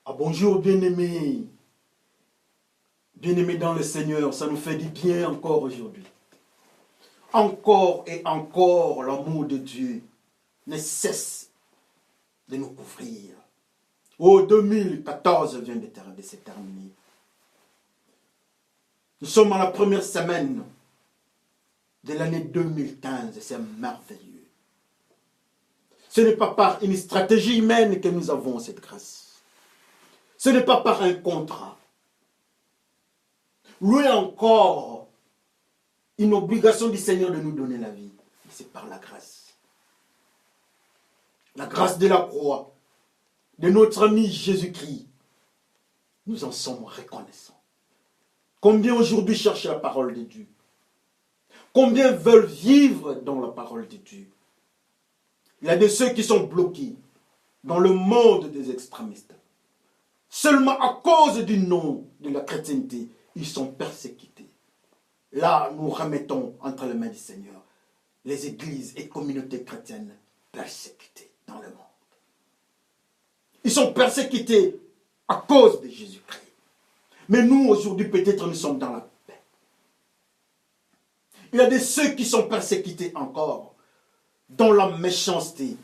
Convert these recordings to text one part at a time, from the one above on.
Ah, bonjour bien-aimés. Bien-aimés dans le Seigneur, ça nous fait du bien encore aujourd'hui. Encore et encore, l'amour de Dieu ne cesse de nous couvrir. Oh, 2014 vient de se terminer. Nous sommes à la première semaine de l'année 2015 et c'est merveilleux. Ce n'est pas par une stratégie humaine que nous avons cette grâce. Ce n'est pas par un contrat. Louer encore une obligation du Seigneur de nous donner la vie. C'est par la grâce. La grâce de la croix, de notre ami Jésus-Christ. Nous en sommes reconnaissants. Combien aujourd'hui cherchent la parole de Dieu? Combien veulent vivre dans la parole de Dieu? Il y a de ceux qui sont bloqués dans le monde des extrémistes. Seulement à cause du nom de la chrétienté, ils sont persécutés. Là, nous remettons entre les mains du Seigneur les églises et communautés chrétiennes persécutées dans le monde. Ils sont persécutés à cause de Jésus-Christ. Mais nous, aujourd'hui, peut-être nous sommes dans la paix. Il y a de ceux qui sont persécutés encore dans la méchanceté.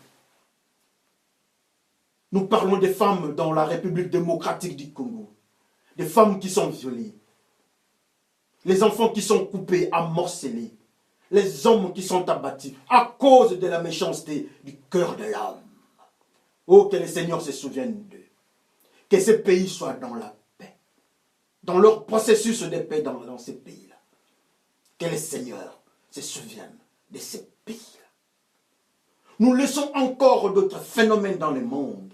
Nous parlons des femmes dans la République démocratique du Congo. Des femmes qui sont violées. Les enfants qui sont coupés, amorcelés. Les hommes qui sont abattus à cause de la méchanceté du cœur de l'homme. Oh, que le Seigneur se souvienne d'eux. Que ces pays soient dans la paix. Dans leur processus de paix dans ces pays-là. Que le Seigneur se souvienne de ces pays-là. Nous laissons encore d'autres phénomènes dans le monde.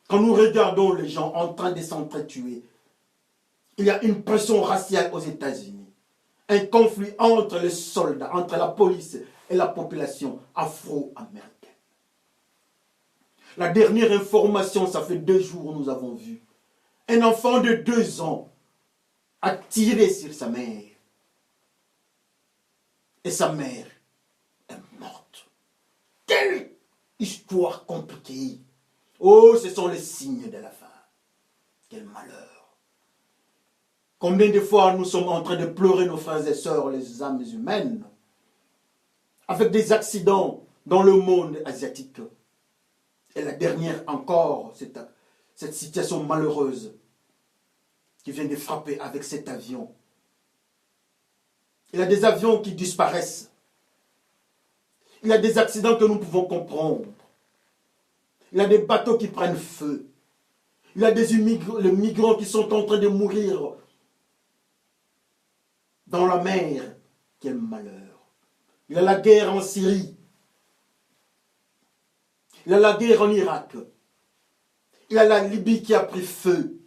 Quand nous regardons les gens en train de s'entretuer, il y a une pression raciale aux États-Unis. Un conflit entre les soldats, entre la police et la population afro-américaine. La dernière information, ça fait 2 jours, nous avons vu. Un enfant de 2 ans a tiré sur sa mère. Et sa mère est morte. Quelle histoire compliquée. Oh, ce sont les signes de la fin. Quel malheur. Combien de fois nous sommes en train de pleurer nos frères et sœurs, les âmes humaines, avec des accidents dans le monde asiatique. Et la dernière encore, cette situation malheureuse qui vient de frapper avec cet avion. Il y a des avions qui disparaissent. Il y a des accidents que nous pouvons comprendre. Il y a des bateaux qui prennent feu. Il y a les migrants qui sont en train de mourir dans la mer. Quel malheur. Il y a la guerre en Syrie. Il y a la guerre en Irak. Il y a la Libye qui a pris feu.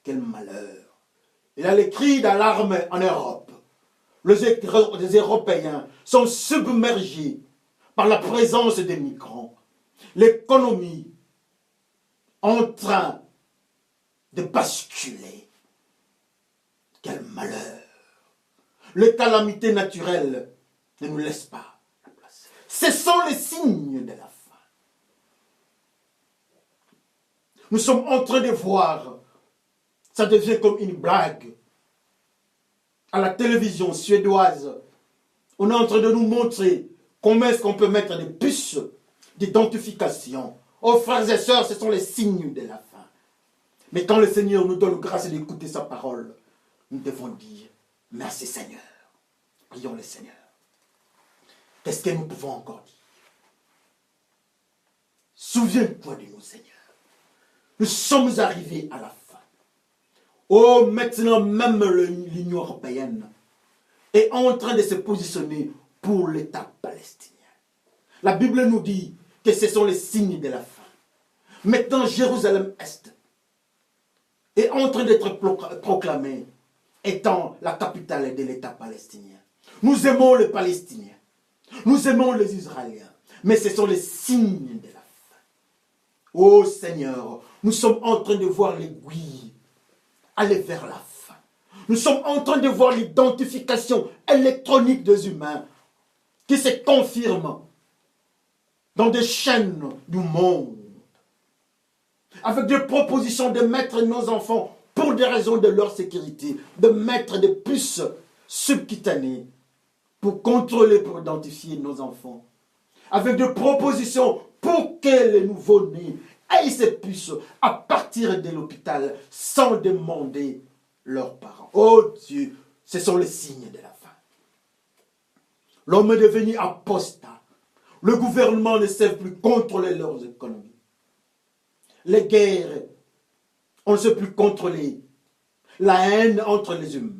Quel malheur. Il y a les cris d'alarme en Europe. Les Européens sont submergés par la présence des migrants. L'économie en train de basculer. Quel malheur. Les calamités naturelles ne nous laissent pas la place. Ce sont les signes de la fin. Nous sommes en train de voir, ça devient comme une blague. À la télévision suédoise, on est en train de nous montrer comment est-ce qu'on peut mettre des puces d'identification. Oh frères et sœurs, ce sont les signes de la fin. Mais quand le Seigneur nous donne grâce d'écouter sa parole, nous devons dire merci Seigneur. Prions le Seigneur. Qu'est-ce que nous pouvons encore dire? Souviens-toi de nous Seigneur. Nous sommes arrivés à la fin. Oh, maintenant même l'Union européenne est en train de se positionner pour l'État palestinien. La Bible nous dit que ce sont les signes de la fin. Maintenant, Jérusalem-Est est en train d'être proclamée étant la capitale de l'État palestinien. Nous aimons les Palestiniens. Nous aimons les Israéliens. Mais ce sont les signes de la fin. Oh Seigneur, nous sommes en train de voir l'aiguille aller vers la fin. Nous sommes en train de voir l'identification électronique des humains qui se confirme dans des chaînes du monde, avec des propositions de mettre nos enfants, pour des raisons de leur sécurité, de mettre des puces subcutanées pour contrôler, pour identifier nos enfants, avec des propositions pour que les nouveau-nés aient ces puces à partir de l'hôpital sans demander leurs parents. Oh Dieu, ce sont les signes de la fin. L'homme est devenu apostat. Le gouvernement ne sait plus contrôler leurs économies. Les guerres, on ne sait plus contrôler. La haine entre les humains.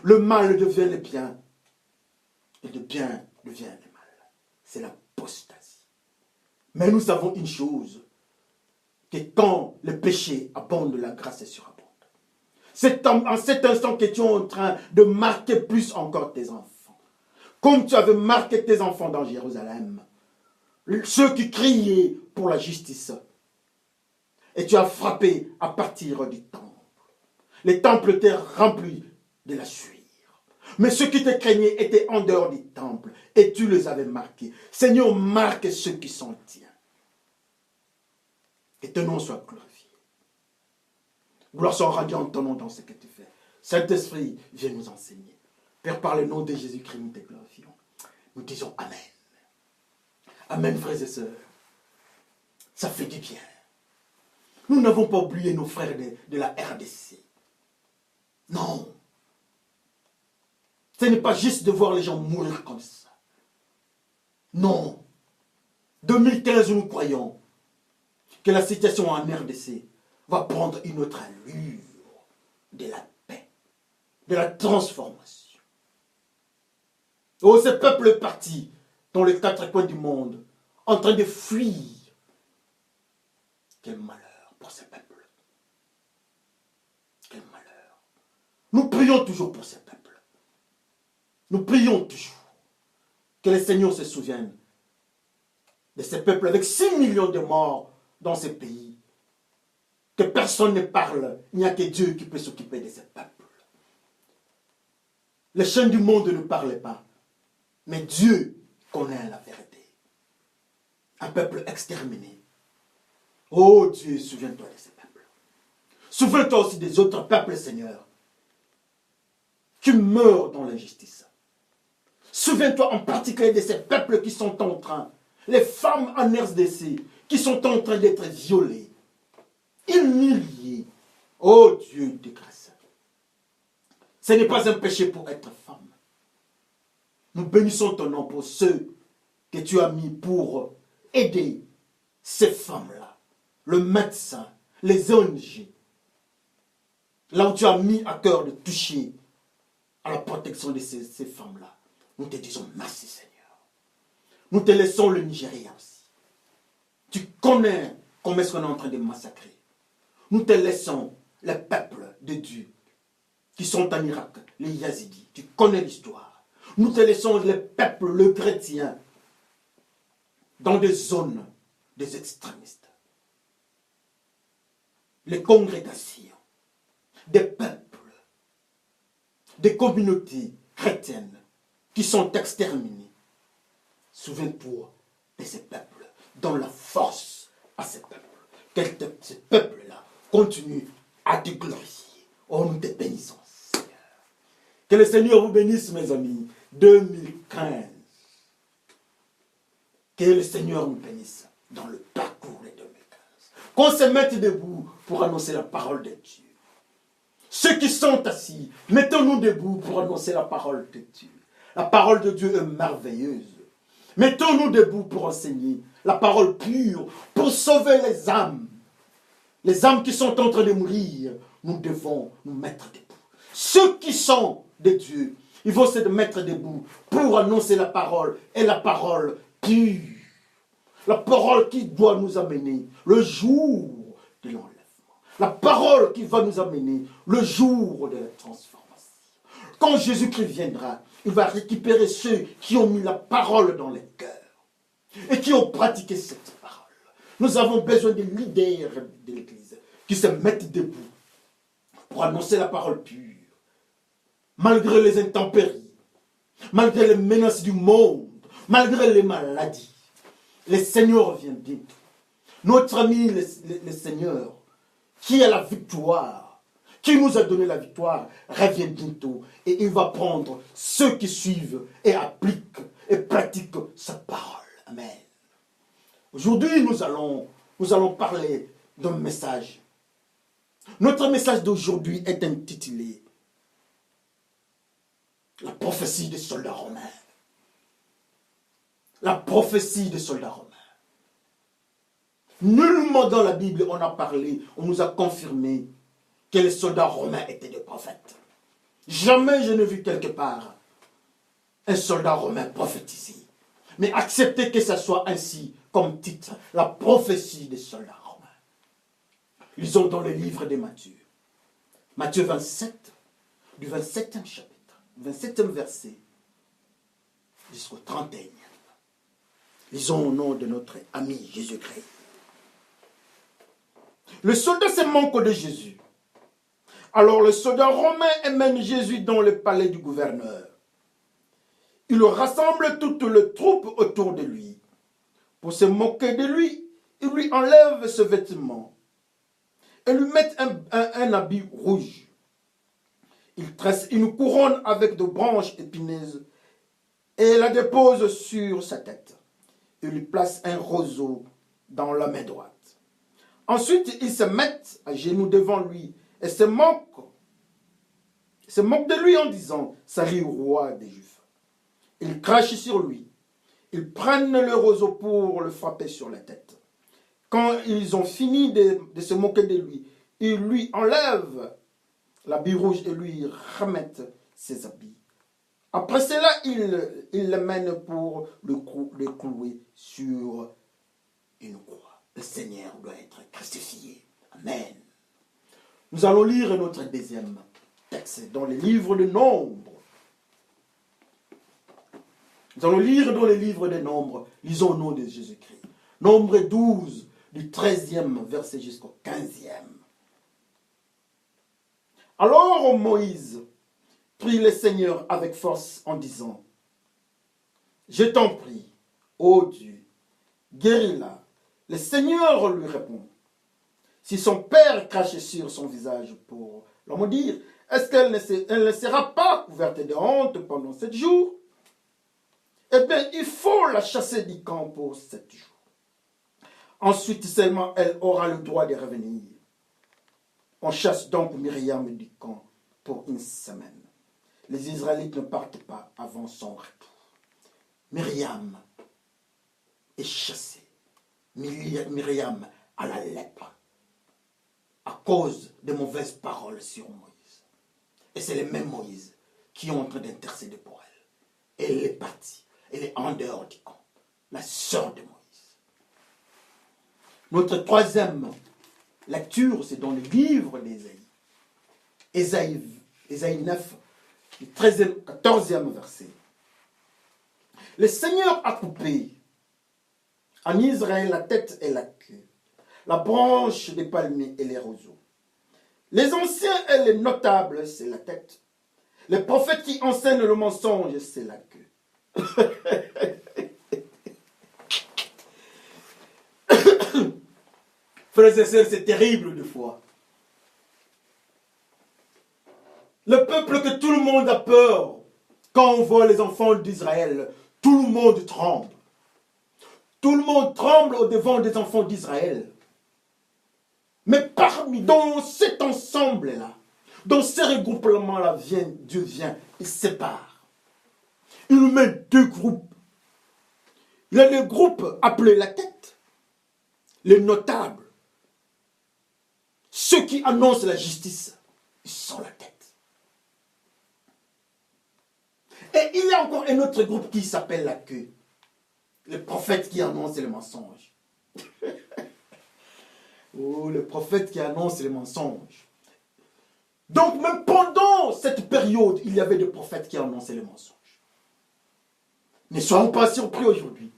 Le mal devient le bien. Et le bien devient le mal. C'est l'apostasie. Mais nous savons une chose, que quand le péché abonde, la grâce est surabonde. C'est en cet instant que tu es en train de marquer plus encore tes enfants. Comme tu avais marqué tes enfants dans Jérusalem. Ceux qui criaient pour la justice. Et tu as frappé à partir du temple. Les temples étaient remplis de la suie. Mais ceux qui te craignaient étaient en dehors du temple. Et tu les avais marqués. Seigneur, marque ceux qui sont tiens. Et ton nom soit glorifié. Gloire soit rendue en ton nom dans ce que tu fais. Saint-Esprit, viens nous enseigner. Père, par le nom de Jésus-Christ, nous te glorifions. Nous disons Amen. Amen, frères et sœurs. Ça fait du bien. Nous n'avons pas oublié nos frères de la RDC. Non. Ce n'est pas juste de voir les gens mourir comme ça. Non. 2015, nous croyons que la situation en RDC va prendre une autre allure de la paix, de la transformation. Oh, ce peuple est parti dans les quatre coins du monde, en train de fuir. Quel malheur pour ce peuple. Quel malheur. Nous prions toujours pour ce peuple. Nous prions toujours que le Seigneur se souvienne de ce peuple avec 6 millions de morts dans ce pays. Que personne ne parle, il n'y a que Dieu qui peut s'occuper de ce peuple. Les chaînes du monde ne parlent pas, mais Dieu connaît la vérité. Un peuple exterminé. Oh Dieu, souviens-toi de ce peuple. Souviens-toi aussi des autres peuples, Seigneur, qui meurent dans l'injustice. Souviens-toi en particulier de ces peuples qui sont en train, les femmes en RDC, qui sont en train d'être violées, humiliées. Oh Dieu de grâce. Ce n'est pas un péché pour être femme. Nous bénissons ton nom pour ceux que tu as mis pour aider ces femmes-là. Le médecin, les ONG. Là où tu as mis à cœur de toucher à la protection de ces femmes-là. Nous te disons merci Seigneur. Nous te laissons le Nigeria aussi. Tu connais comment est-ce qu'on est en train de massacrer. Nous te laissons les peuples de Dieu qui sont en Irak, les Yazidis. Tu connais l'histoire. Nous te laissons les peuples, le chrétien, dans des zones des extrémistes. Les congrégations, des peuples, des communautés chrétiennes qui sont exterminés. Souviens-toi de ces peuples. Donne la force à ces peuples. Que ces peuples-là continuent à te glorifier. Oh, nous te bénissons, Seigneur. Que le Seigneur vous bénisse, mes amis. 2015. Que le Seigneur nous bénisse dans le parcours de 2015. Qu'on se mette debout pour annoncer la parole de Dieu. Ceux qui sont assis, mettons-nous debout pour annoncer la parole de Dieu. La parole de Dieu est merveilleuse. Mettons-nous debout pour enseigner la parole pure, pour sauver les âmes. Les âmes qui sont en train de mourir, nous devons nous mettre debout. Ceux qui sont de Dieu, ils vont se mettre debout pour annoncer la parole, et la parole pure. La parole qui doit nous amener le jour de l'enlèvement. La parole qui va nous amener le jour de la transformation. Quand Jésus-Christ viendra, il va récupérer ceux qui ont mis la parole dans les cœurs et qui ont pratiqué cette parole. Nous avons besoin des leaders de l'Église qui se mettent debout pour annoncer la parole pure. Malgré les intempéries, malgré les menaces du monde, malgré les maladies, le Seigneur vient bientôt. Notre ami, le Seigneur, qui a la victoire, qui nous a donné la victoire, revient bientôt. Et il va prendre ceux qui suivent et appliquent et pratiquent sa parole. Amen. Aujourd'hui, nous allons parler d'un message. Notre message d'aujourd'hui est intitulé la prophétie des soldats romains. La prophétie des soldats romains. Nullement dans la Bible on a parlé, on nous a confirmé que les soldats romains étaient des prophètes. Jamais je n'ai vu quelque part un soldat romain prophétiser. Mais acceptez que ce soit ainsi comme titre, la prophétie des soldats romains. Lisons dans le livre de Matthieu. Matthieu 27, du 27e chapitre, 27e verset, jusqu'au 31e. Lisons au nom de notre ami Jésus-Christ. Le soldat se moque de Jésus. Alors le soldat romain emmène Jésus dans le palais du gouverneur. Il rassemble toutes les troupes autour de lui. Pour se moquer de lui, il lui enlève ses vêtements et lui met un habit rouge. Il tresse une couronne avec de branches épineuses et la dépose sur sa tête. Il lui place un roseau dans la main droite. Ensuite, ils se mettent à genoux devant lui et se moquent de lui en disant « Salut, roi des Juifs ». Ils crachent sur lui. Ils prennent le roseau pour le frapper sur la tête. Quand ils ont fini de se moquer de lui, ils lui enlèvent l'habit rouge et lui remettent ses habits. Après cela, ils le mènent pour le clouer sur une croix. Le Seigneur doit être crucifié. Amen. Nous allons lire notre deuxième texte dans le livre de Nombres. Nous allons lire dans le livre des Nombres. Lisons au nom de Jésus-Christ. Nombre 12, du 13e verset jusqu'au 15e. Alors Moïse prie le Seigneur avec force en disant « Je t'en prie, ô Dieu, guéris-la. » Le Seigneur lui répond « Si son père crache sur son visage pour la maudire, est-ce qu'elle ne sera pas couverte de honte pendant 7 jours? Eh bien, il faut la chasser du camp pour 7 jours. Ensuite seulement elle aura le droit de revenir. On chasse donc Myriam du camp pour 1 semaine. Les Israélites ne partent pas avant son retour. Myriam est chassée. Myriam a la lèpre à cause de mauvaises paroles sur Moïse. Et c'est le même Moïse qui est en train d'intercéder pour elle. Et elle est partie. Elle est en dehors du camp. La sœur de Moïse. Notre troisième lecture, c'est dans le livre d'Ésaïe. Ésaïe 9, le 14e verset. Le Seigneur a coupé en Israël la tête et la queue, la branche des palmiers et les roseaux. Les anciens et les notables, c'est la tête. Les prophètes qui enseignent le mensonge, c'est la queue. Frères et sœurs, c'est terrible de fois. Le peuple que tout le monde a peur, quand on voit les enfants d'Israël, tout le monde tremble. Tout le monde tremble au-devant des enfants d'Israël. Mais dans cet ensemble-là, dans ce regroupement-là, Dieu vient, il sépare. Il met 2 groupes. Il y a le groupe appelé la tête, les notables. Ceux qui annoncent la justice, ils sont la tête. Et il y a encore un autre groupe qui s'appelle la queue. Les prophètes qui annoncent les mensonges. Oh, le prophète qui annonce les mensonges. Donc même pendant cette période, il y avait des prophètes qui annonçaient les mensonges. Ne soyons pas surpris aujourd'hui.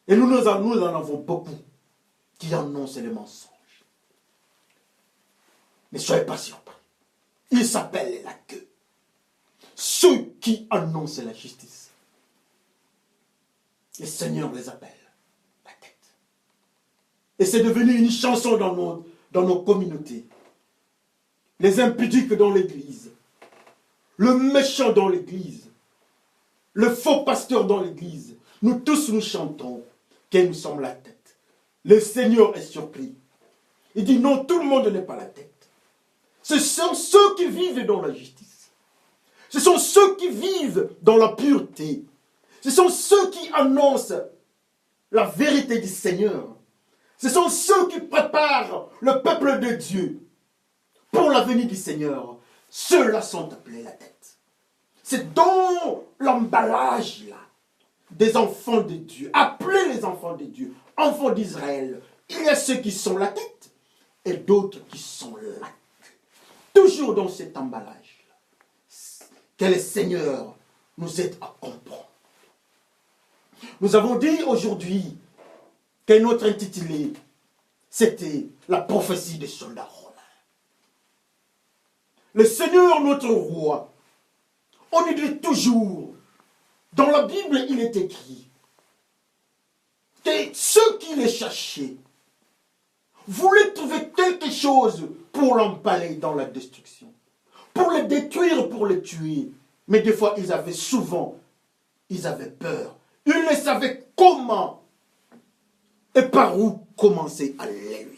Et nous en avons beaucoup qui annoncent les mensonges. Ne soyez pas surpris. Ils s'appellent la queue. Ceux qui annoncent la justice. Le Seigneur les appelle la tête. Et c'est devenu une chanson dans nos communautés. Les impudiques dans l'église. Le méchant dans l'église. Le faux pasteur dans l'église. Nous tous nous chantons que nous sommes la tête. Le Seigneur est surpris. Il dit non, tout le monde n'est pas la tête. Ce sont ceux qui vivent dans la justice. Ce sont ceux qui vivent dans la pureté. Ce sont ceux qui annoncent la vérité du Seigneur. Ce sont ceux qui préparent le peuple de Dieu pour la venue du Seigneur. Ceux-là sont appelés la tête. C'est dans l'emballage là des enfants de Dieu, appelés les enfants de Dieu, enfants d'Israël. Il y a ceux qui sont la tête et d'autres qui sont la queue. Toujours dans cet emballage là. Que le Seigneur nous aide à comprendre. Nous avons dit aujourd'hui que notre intitulé, c'était la prophétie des soldats romains. Le Seigneur, notre roi, on lui dit toujours, dans la Bible, il est écrit que ceux qui les cherchaient voulaient trouver quelque chose pour l'empaler dans la destruction, pour les détruire, pour les tuer. Mais des fois, ils avaient peur. Ils ne savaient comment et par où commencer. Alléluia.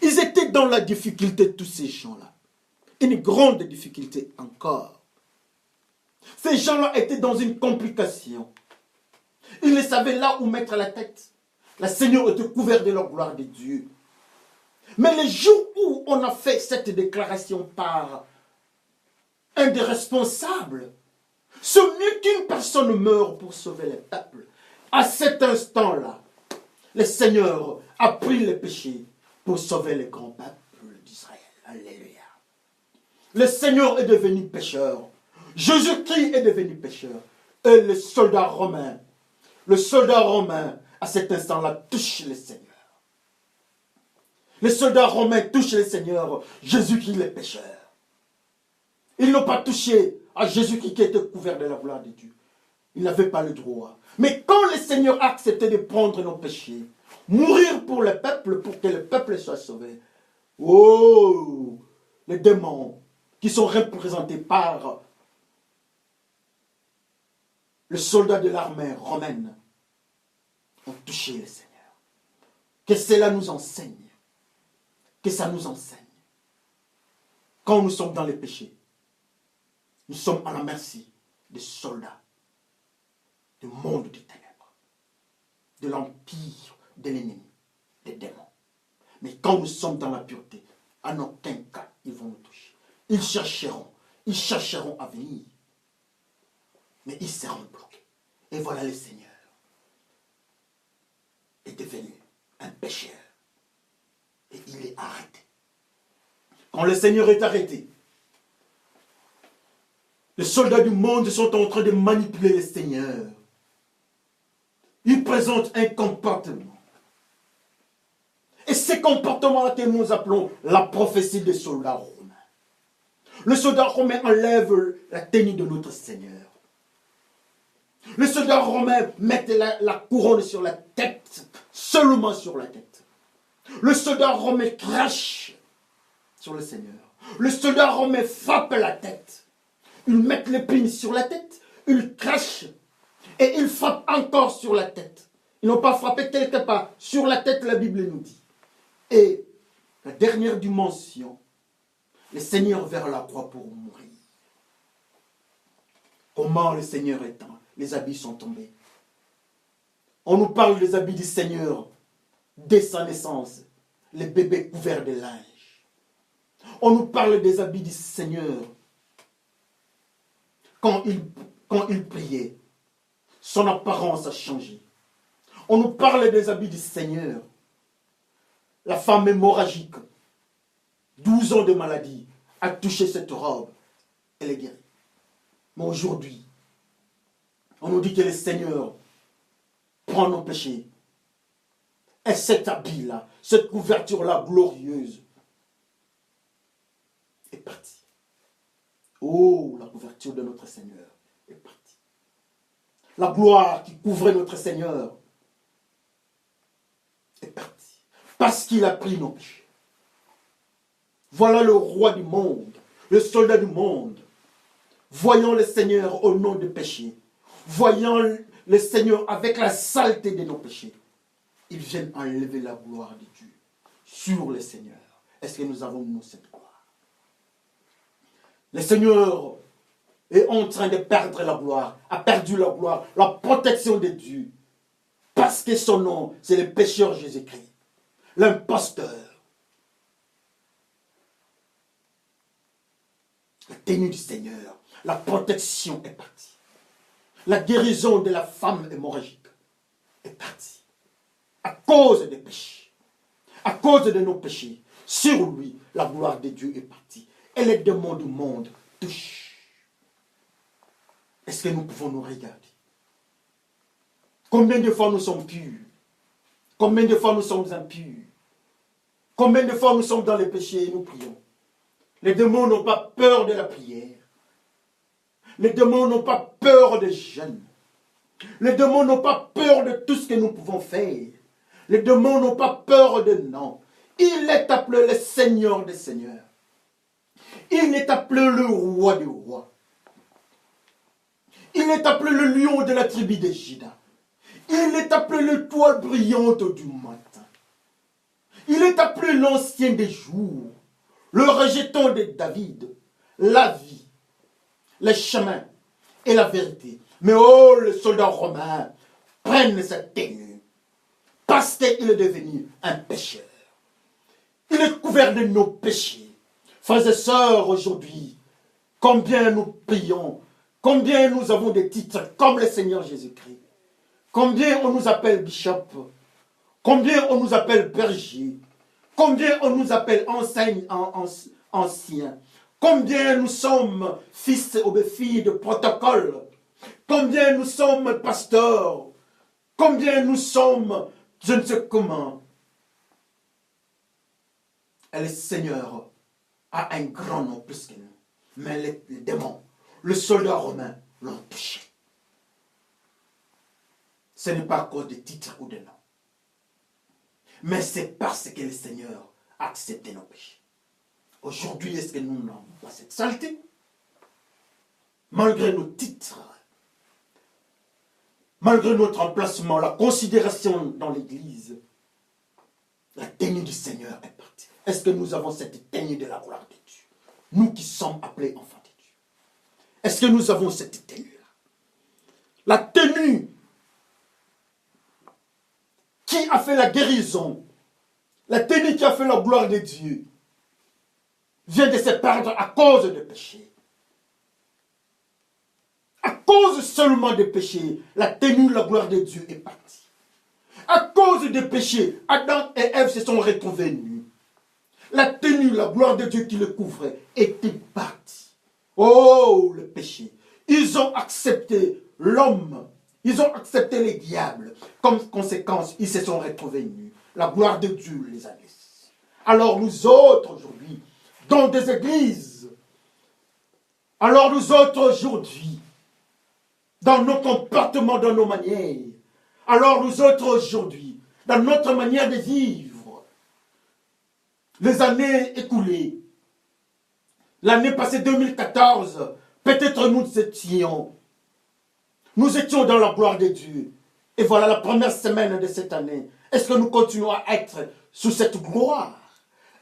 Ils étaient dans la difficulté, tous ces gens-là. Une grande difficulté encore. Ces gens-là étaient dans une complication. Ils ne savaient là où mettre la tête. Le Seigneur était couvert de leur gloire de Dieu. Mais le jour où on a fait cette déclaration par un des responsables, ce mieux qu'une personne meure pour sauver le peuple. À cet instant-là, le Seigneur a pris les péchés pour sauver le grand peuple d'Israël. Alléluia. Le Seigneur est devenu pécheur. Jésus-Christ est devenu pécheur. Et le soldat romain, à cet instant-là, touche le Seigneur. Les soldats romains touchent le Seigneur. Jésus-Christ est pécheur. Ils n'ont pas touché à Jésus-Christ qui était couvert de la gloire de Dieu. Ils n'avaient pas le droit. Mais quand le Seigneur a accepté de prendre nos péchés, mourir pour le peuple, pour que le peuple soit sauvé, oh, les démons qui sont représentés par le soldat de l'armée romaine ont touché le Seigneur. Que cela nous enseigne. Que ça nous enseigne. Quand nous sommes dans les péchés, nous sommes à la merci des soldats, du monde des ténèbres, de l'empire de l'ennemi, des démons. Mais quand nous sommes dans la pureté, en aucun cas ils vont nous toucher. Ils chercheront à venir, mais ils seront bloqués. Et voilà, le Seigneur est devenu un pécheur et il est arrêté. Quand le Seigneur est arrêté, les soldats du monde sont en train de manipuler le Seigneur. Ils présentent un comportement. Et ce comportement que nous appelons la prophétie des soldats romains. Le soldat romain enlève la tenue de notre Seigneur. Le soldat romain met la couronne sur la tête, seulement sur la tête. Le soldat romain crache sur le Seigneur. Le soldat romain frappe la tête. Ils mettent l'épine sur la tête, ils crachent et ils frappent encore sur la tête. Ils n'ont pas frappé quelque part. Sur la tête, la Bible nous dit. Et la dernière dimension, le Seigneur vers la croix pour mourir. Comment le Seigneur est tombé? Les habits sont tombés. On nous parle des habits du Seigneur dès sa naissance, les bébés couverts de linge. On nous parle des habits du Seigneur quand il priait. Son apparence a changé. On nous parle des habits du Seigneur. La femme hémorragique, 12 ans de maladie, a touché cette robe. Elle est guérie. Mais aujourd'hui, on nous dit que le Seigneur prend nos péchés. Et cet habit-là, cette couverture-là glorieuse, partie. Oh, la couverture de notre Seigneur est partie. La gloire qui couvrait notre Seigneur est partie. Parce qu'il a pris nos péchés. Voilà le roi du monde, le soldat du monde, voyant le Seigneur au nom du péché, voyant le Seigneur avec la saleté de nos péchés, ils viennent enlever la gloire de Dieu sur le Seigneur. Est-ce que nous avons, nous, cette gloire? Le Seigneur est en train de perdre la gloire, a perdu la gloire, la protection de Dieu, parce que son nom, c'est le pécheur Jésus-Christ, l'imposteur. La tenue du Seigneur, la protection est partie. La guérison de la femme hémorragique est partie. À cause des péchés, à cause de nos péchés, sur lui, la gloire de Dieu est partie. Et les démons du monde touchent. Est-ce que nous pouvons nous regarder? Combien de fois nous sommes purs? Combien de fois nous sommes impurs? Combien de fois nous sommes dans les péchés et nous prions? Les démons n'ont pas peur de la prière. Les démons n'ont pas peur des jeûnes. Les démons n'ont pas peur de tout ce que nous pouvons faire. Les démons n'ont pas peur de non. Il est appelé le Seigneur des Seigneurs. Il est appelé le roi des rois. Il est appelé le lion de la tribu de Juda. Il est appelé l'étoile brillante du matin. Il est appelé l'ancien des jours. Le rejeton de David, la vie, les chemins et la vérité. Mais oh, le soldat romain prenne sa tenue parce qu'il est devenu un pécheur. Il est couvert de nos péchés. Frères et sœurs, aujourd'hui, combien nous prions, combien nous avons des titres comme le Seigneur Jésus-Christ. Combien on nous appelle bishop, combien on nous appelle berger. Combien on nous appelle anciens. Combien nous sommes fils ou filles de protocole. Combien nous sommes pasteurs. Combien nous sommes, je ne sais comment. Et le Seigneur a un grand nom plus que nous. Mais les démons, le soldat romain l'ont touché. Ce n'est pas à cause de titres ou de noms. Mais c'est parce que le Seigneur a accepté nos péchés. Aujourd'hui, est-ce que nous n'avons pas cette saleté? Malgré nos titres, malgré notre emplacement, la considération dans l'Église, la tenue du Seigneur est partie. Est-ce que nous avons cette tenue de la gloire de Dieu? Nous qui sommes appelés enfants de Dieu. Est-ce que nous avons cette tenue-là? La tenue qui a fait la guérison, la tenue qui a fait la gloire de Dieu, vient de se perdre à cause des péchés. À cause seulement des péchés, la tenue, la gloire de Dieu est partie. À cause des péchés, Adam et Ève se sont retrouvés nus. La tenue, la gloire de Dieu qui le couvrait était partie. Oh, le péché. Ils ont accepté l'homme. Ils ont accepté les diables. Comme conséquence, ils se sont retrouvés nus. La gloire de Dieu les a laissés. Alors nous autres aujourd'hui, dans des églises, alors nous autres aujourd'hui, dans nos comportements, dans nos manières, alors nous autres aujourd'hui, dans notre manière de vivre, les années écoulées, l'année passée 2014, peut-être nous étions dans la gloire de Dieu. Et voilà la première semaine de cette année. Est-ce que nous continuons à être sous cette gloire?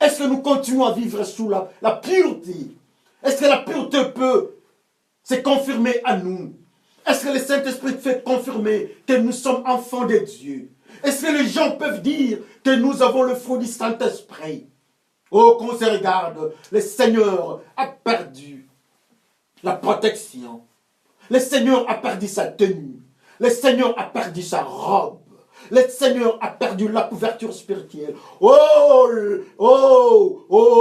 Est-ce que nous continuons à vivre sous la pureté? Est-ce que la pureté peut se confirmer à nous? Est-ce que le Saint-Esprit fait confirmer que nous sommes enfants de Dieu? Est-ce que les gens peuvent dire que nous avons le fruit du Saint-Esprit? Oh, qu'on se regarde, le Seigneur a perdu la protection. Le Seigneur a perdu sa tenue. Le Seigneur a perdu sa robe. Le Seigneur a perdu la couverture spirituelle. Oh,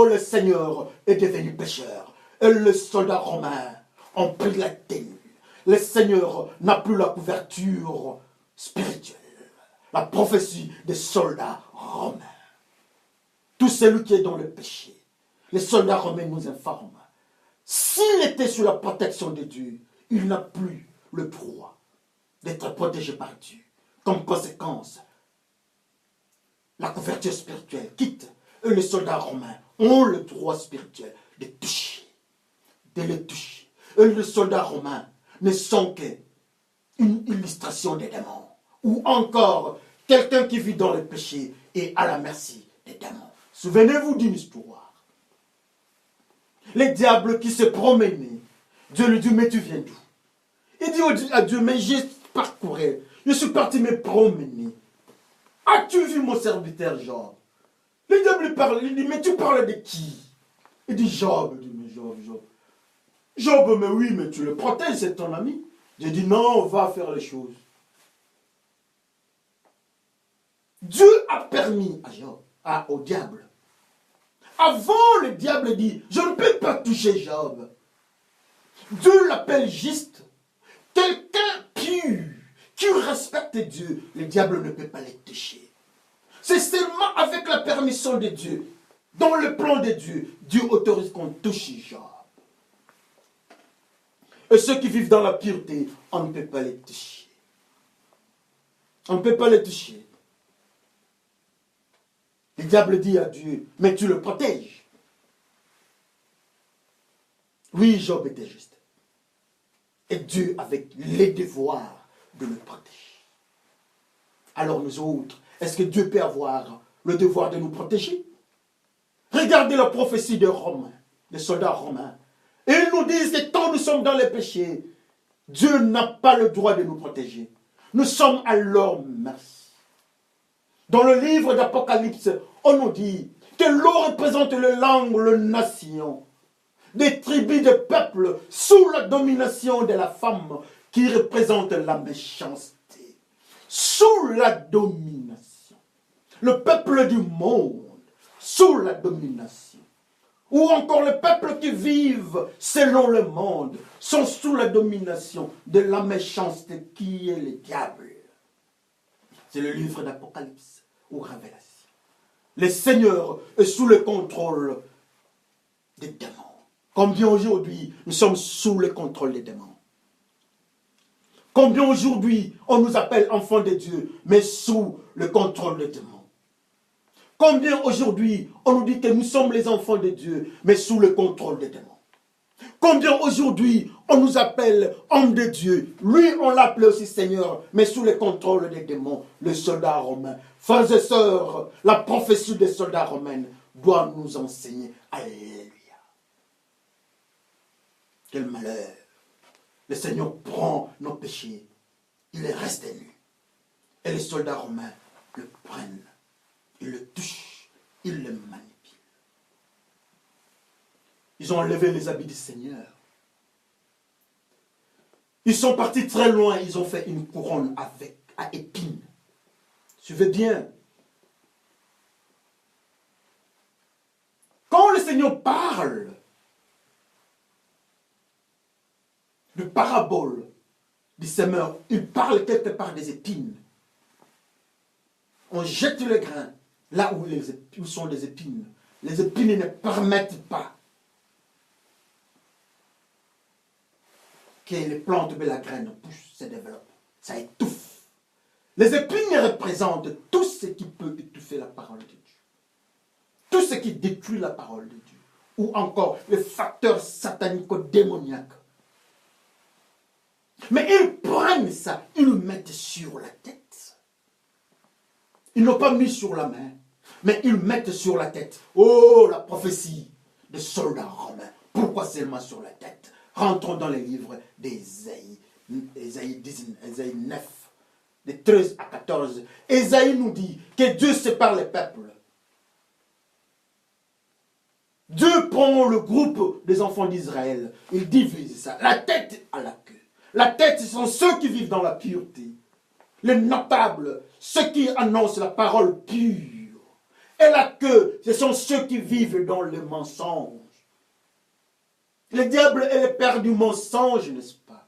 le Seigneur est devenu pécheur. Et le soldat romain a pris la tenue. Le Seigneur n'a plus la couverture spirituelle. La prophétie des soldats romains. Tout celui qui est dans le péché, les soldats romains nous informent. S'il était sous la protection de Dieu, il n'a plus le droit d'être protégé par Dieu. Comme conséquence, la couverture spirituelle quitte et les soldats romains ont le droit spirituel de toucher, de le toucher. Et les soldats romains ne sont qu'une illustration des démons. Ou encore, quelqu'un qui vit dans le péché et à la merci des démons. Souvenez-vous d'une histoire. Les diables qui se promenaient, Dieu lui dit, mais tu viens d'où? Il dit à Dieu, mais j'ai parcouru, je suis parti me promener. As-tu vu mon serviteur Job? Le diable lui parle, il dit, mais tu parles de qui? Il dit, Job. Il dit, mais Job. Job, mais oui, mais tu le protèges, c'est ton ami. J'ai dit, non, on va faire les choses. Dieu a permis à Job, au diable. Avant, le diable dit, je ne peux pas toucher Job. Dieu l'appelle juste. Quelqu'un pur, qui respecte Dieu, le diable ne peut pas les toucher. C'est seulement avec la permission de Dieu, dans le plan de Dieu, Dieu autorise qu'on touche Job. Et ceux qui vivent dans la pureté, on ne peut pas les toucher. On ne peut pas les toucher. Le diable dit à Dieu, mais tu le protèges. Oui, Job était juste. Et Dieu avait les devoirs de le protéger. Alors nous autres, est-ce que Dieu peut avoir le devoir de nous protéger? Regardez la prophétie des Romains, des soldats romains. Et ils nous disent que quand nous sommes dans les péchés, Dieu n'a pas le droit de nous protéger. Nous sommes à leur merci. Dans le livre d'Apocalypse, on nous dit que l'eau représente les langues, les nations, des tribus de peuples sous la domination de la femme qui représente la méchanceté. Sous la domination. Le peuple du monde, sous la domination. Ou encore les peuples qui vivent selon le monde, sont sous la domination de la méchanceté qui est le diable. C'est le livre d'Apocalypse ou Révélation. Le Seigneur est sous le contrôle des démons. Combien aujourd'hui nous sommes sous le contrôle des démons? Combien aujourd'hui on nous appelle enfants de Dieu, mais sous le contrôle des démons? Combien aujourd'hui on nous dit que nous sommes les enfants de Dieu, mais sous le contrôle des démons? Combien aujourd'hui on nous appelle hommes de Dieu, lui on l'appelle aussi Seigneur, mais sous le contrôle des démons, le soldat romain. Frères et sœurs, la prophétie des soldats romains doit nous enseigner. Alléluia. Quel malheur. Le Seigneur prend nos péchés, il les reste nus. Et les soldats romains le prennent, ils le touchent, ils le manipulent. Ils ont enlevé les habits du Seigneur. Ils sont partis très loin, ils ont fait une couronne à épines. Suivez bien. Quand le Seigneur parle de parabole du semeur, il parle quelque part des épines. On jette les grains là où sont les épines. Les épines ne permettent pas que les plantes de la graine poussent, se développent. Ça étouffe. Les épines représentent tout ce qui peut étouffer la parole de Dieu. Tout ce qui détruit la parole de Dieu. Ou encore les facteurs satanico-démoniaques. Mais ils prennent ça, ils le mettent sur la tête. Ils n'ont pas mis sur la main, mais ils mettent sur la tête. Oh, la prophétie des soldats romains. Pourquoi seulement sur la tête? Rentrons dans les livres d'Ésaïe, Ésaïe 9, de 13 à 14. Ésaïe nous dit que Dieu sépare les peuples. Dieu prend le groupe des enfants d'Israël, il divise ça, la tête à la queue. La tête, ce sont ceux qui vivent dans la pureté. Les notables, ceux qui annoncent la parole pure. Et la queue, ce sont ceux qui vivent dans le mensonge. Le diable est le père du mensonge, n'est-ce pas?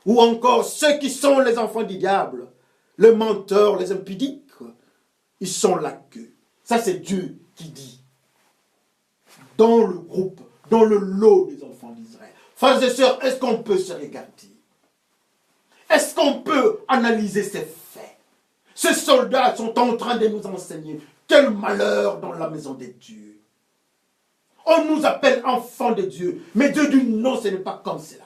Ou encore ceux qui sont les enfants du diable, les menteurs, les impudiques, ils sont la queue. Ça c'est Dieu qui dit. dans le groupe, dans le lot des enfants d'Israël. Frères et sœurs, est-ce qu'on peut se regarder? Est-ce qu'on peut analyser ces faits? Ces soldats sont en train de nous enseigner quel malheur dans la maison de Dieu. On nous appelle enfants de Dieu, mais Dieu dit non, ce n'est pas comme cela.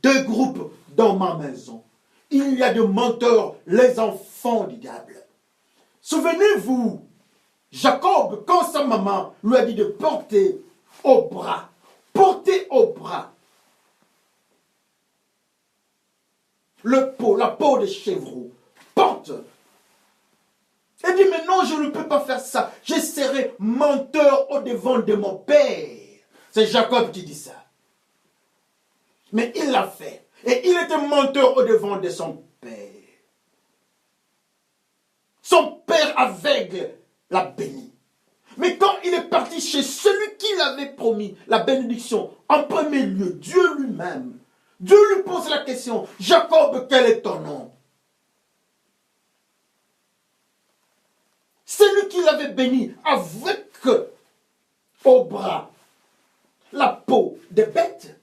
Deux groupes dans ma maison. Il y a des menteurs, les enfants du diable. Souvenez-vous, Jacob, quand sa maman lui a dit de porter au bras, la peau de chèvreau, porte. Elle dit, mais non, je ne peux pas faire ça. Je serai menteur au devant de mon père. C'est Jacob qui dit ça. Mais il l'a fait. Et il était menteur au devant de son père. Son père aveugle l'a béni. Mais quand il est parti chez celui qui l'avait promis la bénédiction, en premier lieu, Dieu lui-même, Dieu lui pose la question, Jacob, quel est ton nom? Celui qui l'avait béni avec au bras la peau des bêtes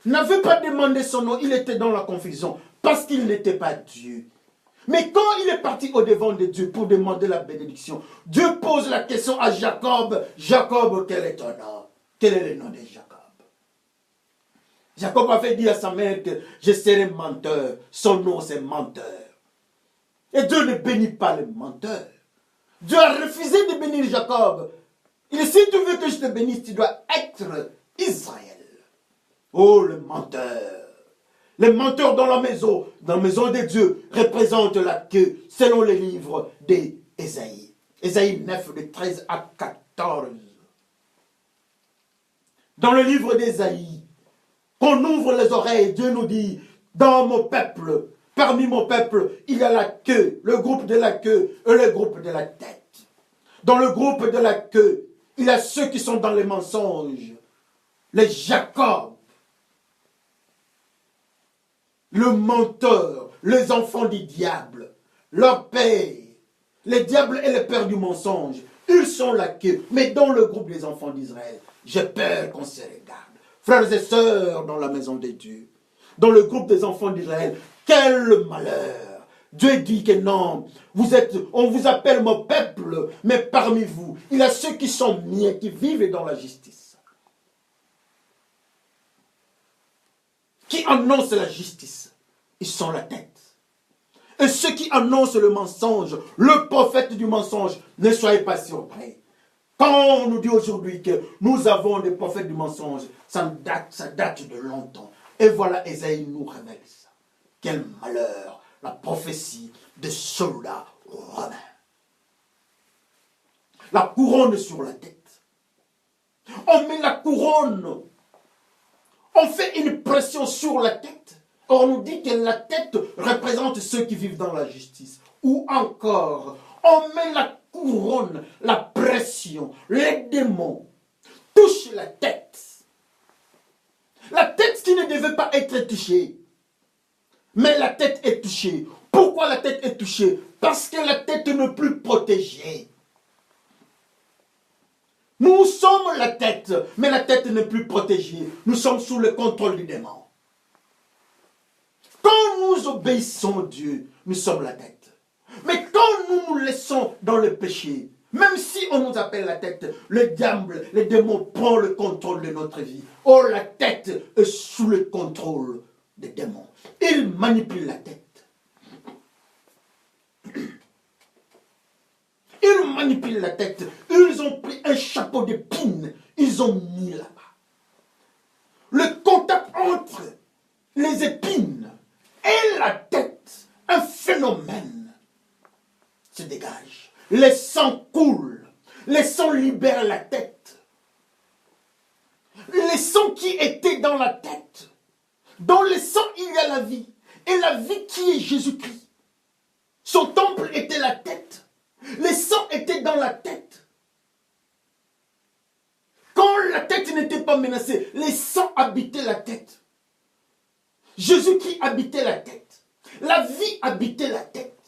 n'avait pas demandé son nom, il était dans la confusion parce qu'il n'était pas Dieu. Mais quand il est parti au devant de Dieu pour demander la bénédiction, Dieu pose la question à Jacob, Jacob, quel est ton nom? Quel est le nom de Jacob? Jacob avait dit à sa mère que je serai menteur, son nom c'est menteur. Et Dieu ne bénit pas les menteurs. Dieu a refusé de bénir Jacob. Il dit, si tu veux que je te bénisse, tu dois être Israël. Oh, le menteur. Les menteurs dans la maison de Dieu, représentent la queue, selon les livres d'Ésaïe. Ésaïe 9, de 13 à 14. Dans le livre d'Ésaïe, qu'on ouvre les oreilles, Dieu nous dit, dans mon peuple, parmi mon peuple, il y a la queue, le groupe de la queue et le groupe de la tête. Dans le groupe de la queue, il y a ceux qui sont dans les mensonges, les Jacob, le menteur, les enfants du diable, leur père, les diables et les pères du mensonge, ils sont la queue. Mais dans le groupe des enfants d'Israël, j'ai peur qu'on se regarde. Frères et sœurs dans la maison de Dieu, dans le groupe des enfants d'Israël, quel malheur! Dieu dit que non, on vous appelle mon peuple, mais parmi vous, il y a ceux qui sont miens, qui vivent dans la justice. Qui annoncent la justice, ils sont la tête. Et ceux qui annoncent le mensonge, le prophète du mensonge, ne soyez pas surpris. Quand on nous dit aujourd'hui que nous avons des prophètes du mensonge, ça date de longtemps. Et voilà, Ésaïe nous révèle ça. Quel malheur, la prophétie des soldats romains. La couronne sur la tête. On met la couronne. On fait une pression sur la tête. On nous dit que la tête représente ceux qui vivent dans la justice. Ou encore, on met la couronne, la pression, les démons touchent la tête. La tête qui ne devait pas être touchée. Mais la tête est touchée. Pourquoi la tête est touchée? Parce que la tête n'est plus protégée. Nous sommes la tête, mais la tête n'est plus protégée. Nous sommes sous le contrôle du démon. Quand nous obéissons Dieu, nous sommes la tête. Mais quand nous nous laissons dans le péché, même si on nous appelle la tête, le diable, les démons prennent le contrôle de notre vie. Oh, la tête est sous le contrôle des démons. Ils manipulent la tête. Ils manipulent la tête. Ils ont pris un chapeau d'épines. Ils ont mis là-bas. Le contact entre les épines et la tête, un phénomène se dégage. Les sangs coulent. Les sangs libèrent la tête. Les sangs qui étaient dans la tête. Dans les sangs, il y a la vie. Et la vie qui est Jésus-Christ. Son temple était la tête. Les sangs étaient dans la tête. Quand la tête n'était pas menacée, les sangs habitaient la tête. Jésus-Christ habitait la tête. La vie habitait la tête.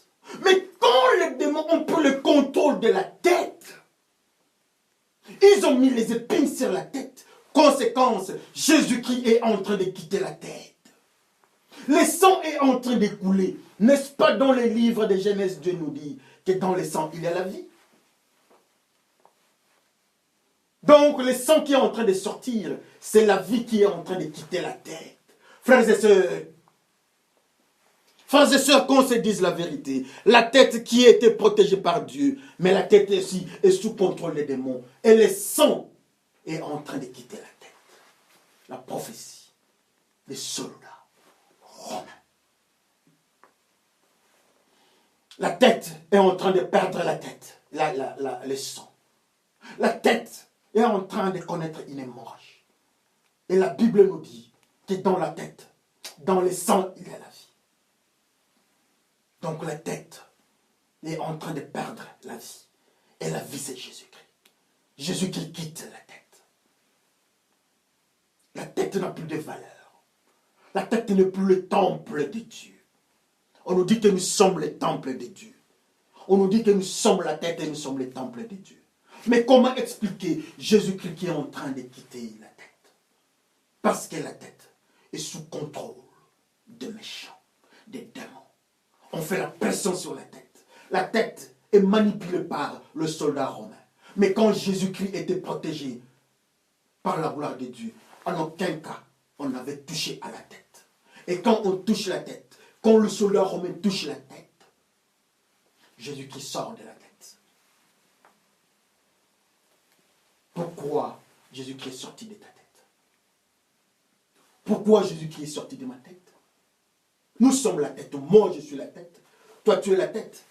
Mais quand les démons ont pris le contrôle de la tête, Ils ont mis les épines sur la tête. Conséquence, Jésus-Christ est en train de quitter la tête. Le sang est en train de couler. N'est-ce pas dans les livres de Genèse, Dieu nous dit que dans le sang, il y a la vie. Donc, le sang qui est en train de sortir, c'est la vie qui est en train de quitter la tête. Frères et sœurs, qu'on se dise la vérité, la tête qui était protégée par Dieu, mais la tête aussi est sous contrôle des démons. Et le sang est en train de quitter la tête. La prophétie des soldats romains. La tête est en train de perdre la tête, le sang. La tête est en train de connaître une hémorragie. Et la Bible nous dit que dans la tête, dans le sang, il y a la vie. Donc la tête est en train de perdre la vie. Et la vie, c'est Jésus-Christ. Jésus-Christ quitte la tête. La tête n'a plus de valeur. La tête n'est plus le temple de Dieu. On nous dit que nous sommes le temple de Dieu. On nous dit que nous sommes la tête et nous sommes le temple de Dieu. Mais comment expliquer Jésus-Christ qui est en train de quitter la tête? Parce que la tête est sous contrôle de méchants, des démons. On fait la pression sur la tête. La tête est manipulée par le soldat romain. Mais quand Jésus-Christ était protégé par la gloire de Dieu, en aucun cas on n'avait touché à la tête. Et quand on touche la tête, quand le soldat romain touche la tête, Jésus-Christ sort de la tête. Pourquoi Jésus-Christ est sorti de ta tête? Pourquoi Jésus-Christ est sorti de ma tête? Nous sommes la tête. Moi, je suis la tête. Toi, tu es la tête.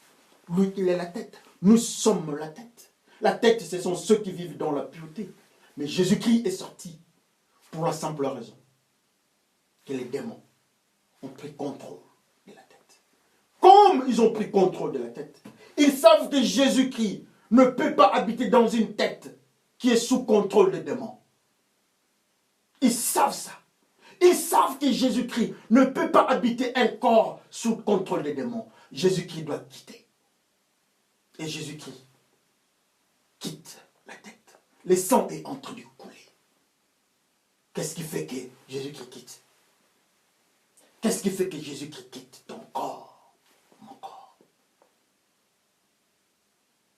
Lui, il est la tête. Nous sommes la tête. La tête, ce sont ceux qui vivent dans la pureté. Mais Jésus-Christ est sorti pour la simple raison que les démons ont pris contrôle de la tête. Comme ils ont pris contrôle de la tête, ils savent que Jésus-Christ ne peut pas habiter dans une tête qui est sous contrôle des démons. Ils savent ça. Ils savent que Jésus-Christ ne peut pas habiter un corps sous le contrôle des démons. Jésus-Christ doit quitter. Et Jésus-Christ quitte la tête. Le sang est en train de couler. Qu'est-ce qui fait que Jésus-Christ quitte? Qu'est-ce qui fait que Jésus-Christ quitte ton corps, mon corps?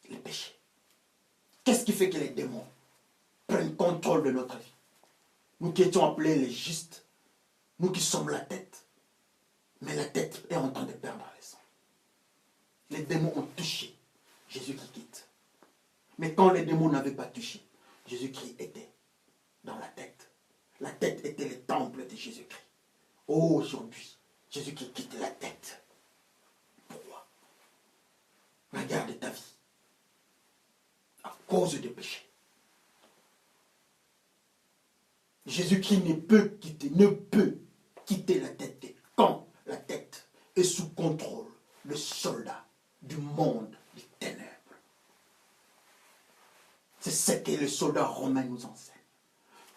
Le péché. Qu'est-ce qui fait que les démons prennent contrôle de notre vie? Nous qui étions appelés les justes, nous qui sommes la tête, mais la tête est en train de perdre le sang. Les démons ont touché, Jésus-Christ quitte. Mais quand les démons n'avaient pas touché, Jésus-Christ était dans la tête. La tête était le temple de Jésus-Christ. Oh, aujourd'hui, Jésus-Christ quitte la tête. Pourquoi? Regarde ta vie. À cause du péché. Jésus-Christ ne peut quitter la tête quand la tête est sous contrôle de soldats du monde des ténèbres. C'est ce que les soldats romains nous enseignent.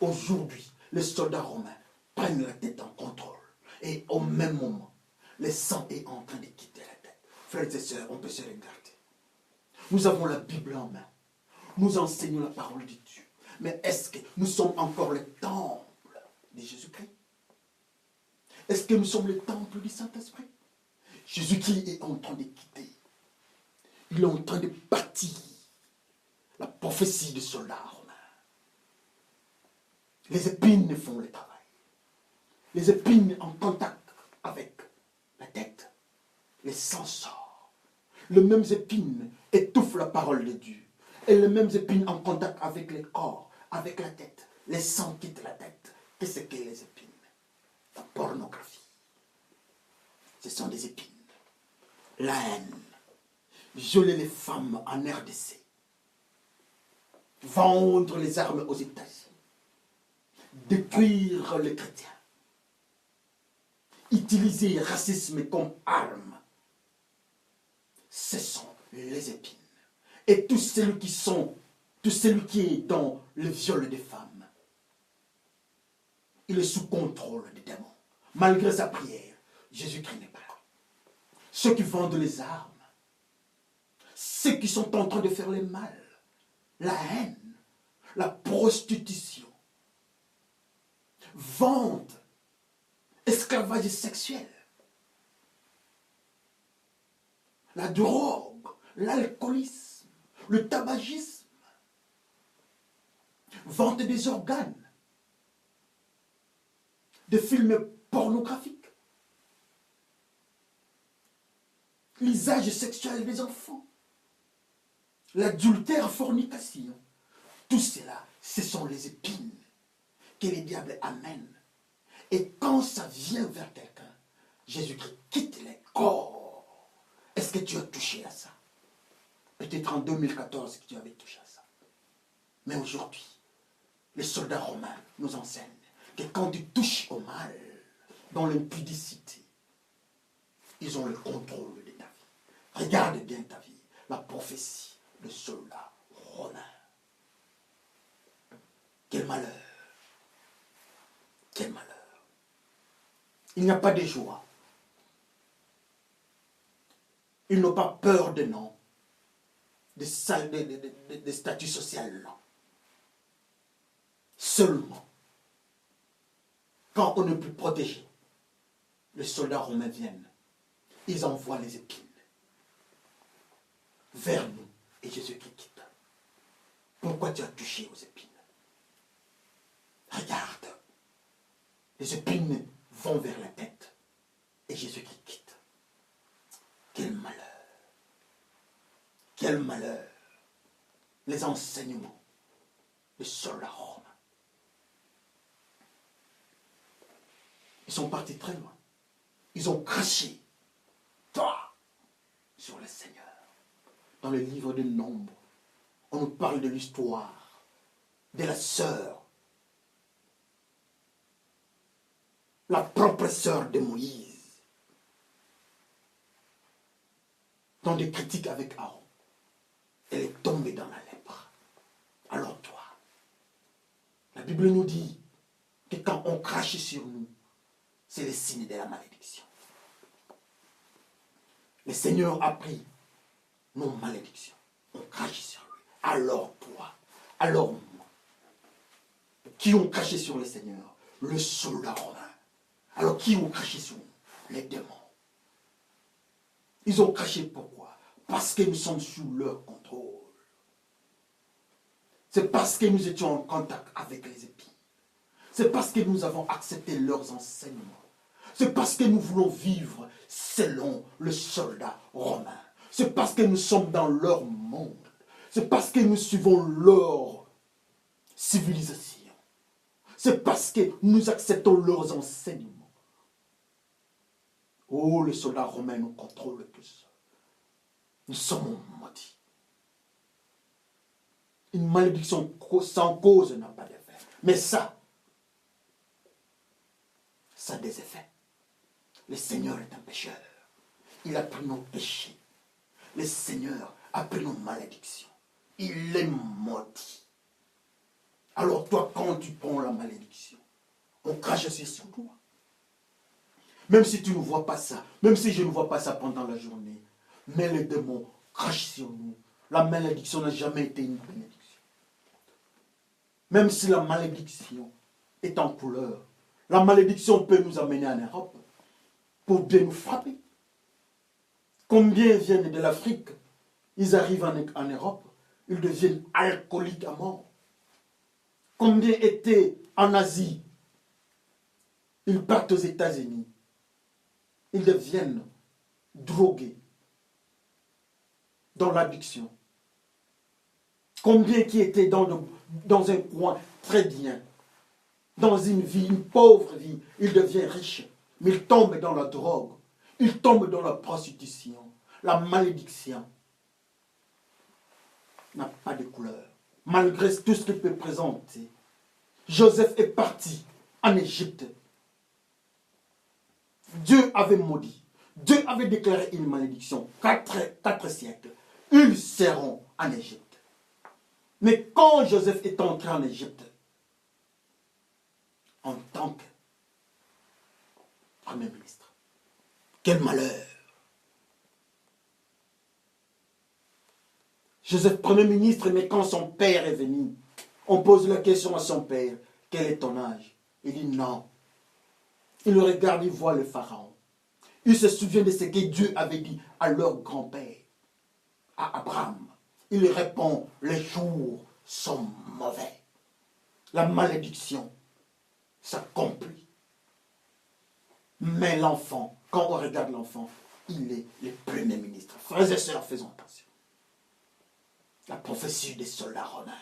Aujourd'hui, les soldats romains prennent la tête en contrôle. Et au même moment, le sang est en train de quitter la tête. Frères et sœurs, on peut se regarder. Nous avons la Bible en main. Nous enseignons la parole de Dieu. Mais est-ce que nous sommes encore le temple de Jésus-Christ? Est-ce que nous sommes le temple du Saint-Esprit? Jésus-Christ est en train de quitter. Il est en train de bâtir la prophétie des soldats romains. Les épines font le travail. Les épines en contact avec la tête, le sang sort. Les mêmes épines étouffent la parole de Dieu. Et les mêmes épines en contact avec le corps, avec la tête. Le sang quitte la tête. Qu'est-ce que les épines? La pornographie. Ce sont des épines. La haine. Violer les femmes en RDC. Vendre les armes aux États-Unis. Détruire les chrétiens. Utiliser le racisme comme arme. Ce sont les épines. Et tout celui qui est dans le viol des femmes, il est sous contrôle des démons. Malgré sa prière, Jésus-Christ n'est pas là. Ceux qui vendent les armes, ceux qui sont en train de faire le mal, la haine, la prostitution, vente, esclavage sexuel, la drogue, l'alcoolisme, le tabagisme, vente des organes, des films pornographiques, l'usage sexuel des enfants, l'adultère, fornication. Tout cela, ce sont les épines que les diables amènent. Et quand ça vient vers quelqu'un, Jésus-Christ quitte les corps. Est-ce que tu as touché à ça? Peut-être en 2014 que tu avais touché à ça. Mais aujourd'hui, les soldats romains nous enseignent que quand tu touches au mal, dans l'impudicité, ils ont le contrôle de ta vie. Regarde bien ta vie, la prophétie de soldats romains. Quel malheur! Quel malheur! Il n'y a pas de joie. Ils n'ont pas peur de noms, de statuts social. Non. Seulement, quand on ne peut protéger, les soldats romains viennent. Ils envoient les épines vers nous et Jésus-Christ quitte. Pourquoi tu as touché aux épines? Regarde, les épines vont vers la tête et Jésus-Christ quitte. Quel malheur! Quel malheur! Les enseignements des soldats romains. Ils sont partis très loin. Ils ont craché, toi, sur le Seigneur. Dans le livre de Nombres, on nous parle de l'histoire de la sœur, la propre sœur de Moïse, dans des critiques avec Aaron. Elle est tombée dans la lèpre. Alors toi, la Bible nous dit que quand on crache sur nous, c'est le signe de la malédiction. Le Seigneur a pris nos malédictions. On crache sur lui. Alors toi, alors moi, qui ont craché sur le Seigneur? Le soldat romain. Alors qui ont craché sur nous? Les démons. Ils ont craché pourquoi? Parce que nous sommes sous leur contrôle. C'est parce que nous étions en contact avec les épines. C'est parce que nous avons accepté leurs enseignements. C'est parce que nous voulons vivre selon le soldat romain. C'est parce que nous sommes dans leur monde. C'est parce que nous suivons leur civilisation. C'est parce que nous acceptons leurs enseignements. Oh, le soldat romain nous contrôle tous. Nous sommes maudits. Une malédiction sans cause n'a pas d'effet. Mais ça a des effets. Le Seigneur est un pécheur. Il a pris nos péchés. Le Seigneur a pris nos malédictions. Il est maudit. Alors toi, quand tu prends la malédiction, on crache aussi sur toi. Même si tu ne vois pas ça, même si je ne vois pas ça pendant la journée, mais les démons crachent sur nous. La malédiction n'a jamais été une bénédiction. Même si la malédiction est en couleur, la malédiction peut nous amener en Europe pour bien nous frapper. Combien viennent de l'Afrique? Ils arrivent en Europe, ils deviennent alcooliques à mort. Combien étaient en Asie? Ils partent aux États-Unis. Ils deviennent drogués dans l'addiction. Combien qui étaient dans un coin très bien, dans une vie, une pauvre vie, ils deviennent riches, mais ils tombent dans la drogue, ils tombent dans la prostitution. La malédiction n'a pas de couleur, malgré tout ce qu'il peut présenter. Joseph est parti en Égypte. Dieu avait maudit. Dieu avait déclaré une malédiction. 4 siècles. Ils seront en Égypte. Mais quand Joseph est entré en Égypte, en tant que Premier ministre, quel malheur! Joseph, Premier ministre, mais quand son père est venu On pose la question à son père, quel est ton âge? Il dit non. Il le regarde, il voit le pharaon. Il se souvient de ce que Dieu avait dit à leur grand-père, à Abraham. Il répond, les jours sont mauvais. La malédiction s'accomplit. Mais l'enfant, quand on regarde l'enfant, il est le premier ministre. Frères et sœurs, faisons attention. La prophétie des soldats romains.